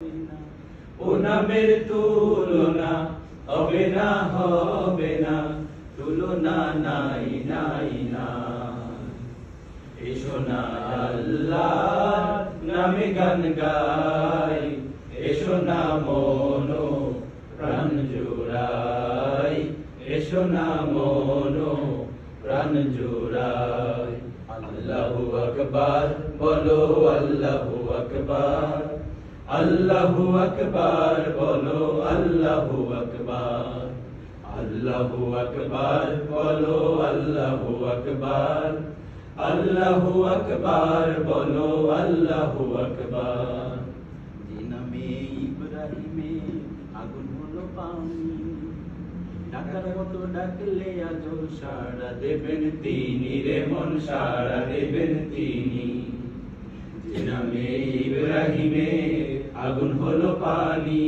ও নামের তুলনা হবে না, হবে না, তুলনা নাই নাই না। এসো না আল্লাহর নামে গান গাই, এসো না মনো প্রাণ জোড়াই, এসো না মনো প্রাণ জোড়াই। আল্লাহু আকবার বলো, আল্লাহু আকবার, আল্লাহু আকবার বলো, আল্লাহু আকবার, আল্লাহু আকবার বলো, আল্লাহু আকবার, আল্লাহু আকবার বলো, আল্লাহু আকবার। যে নামে ইব্রাহিমে আগুন হলো পানি, ডাকার মতো ডাকলে আজো সাড়া দেবেন তিনি রে মন, সাড়া দেবেন তিনি। যে নামে ইব্রাহিমে আগুন হলো পানি,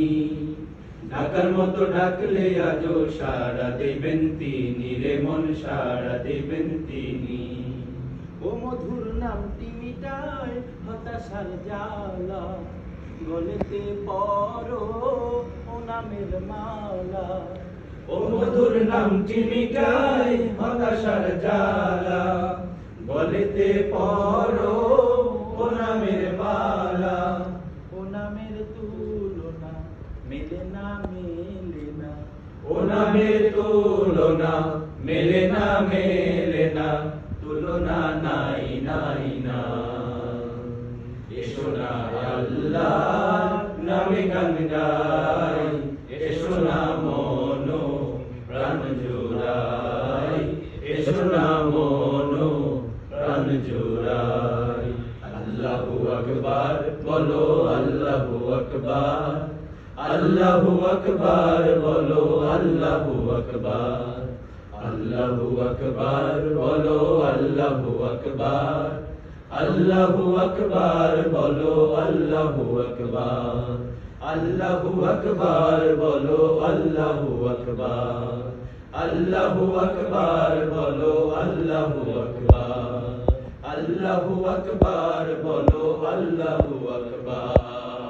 ডাকার মতো ডাকলে আজো সাড়া দেবেন তিনি রে মন, সাড়া দেবেন তিনি। ও মধুর নামটি মিটায় হতাশার জ্বালা, গলেতে পরো ও নামের মালা। ও মধুর নামটি মিটায় হতাশার জ্বালা, গলেতে পরো ও নামের মালা। ও নামের তুলনা মেলে না, মেলে না। ও নামের তুলনা মেলে না, মেলে না, তুলনা নাই নাই না। এসো না আল্লাহর নামে গান গাই, এসো না মনো প্রাণ জোড়াই, এসো না মনো প্রাণ জোড়াই। আল্লাহু আকবার বলো, আল্লাহু আকবার, আল্লাহু আকবার বলো, আল্লাহু আকবার, আল্লাহু আকবার বলো, আল্লাহু আকবার, আল্লাহু আকবার বলো, আল্লাহু আকবার, আল্লাহু আকবার বলো, আল্লাহু আকবার, আল্লাহু আকবার বলো, আল্লাহু আকবার, আল্লাহু আকবার বলো, আল্লাহু আকবার।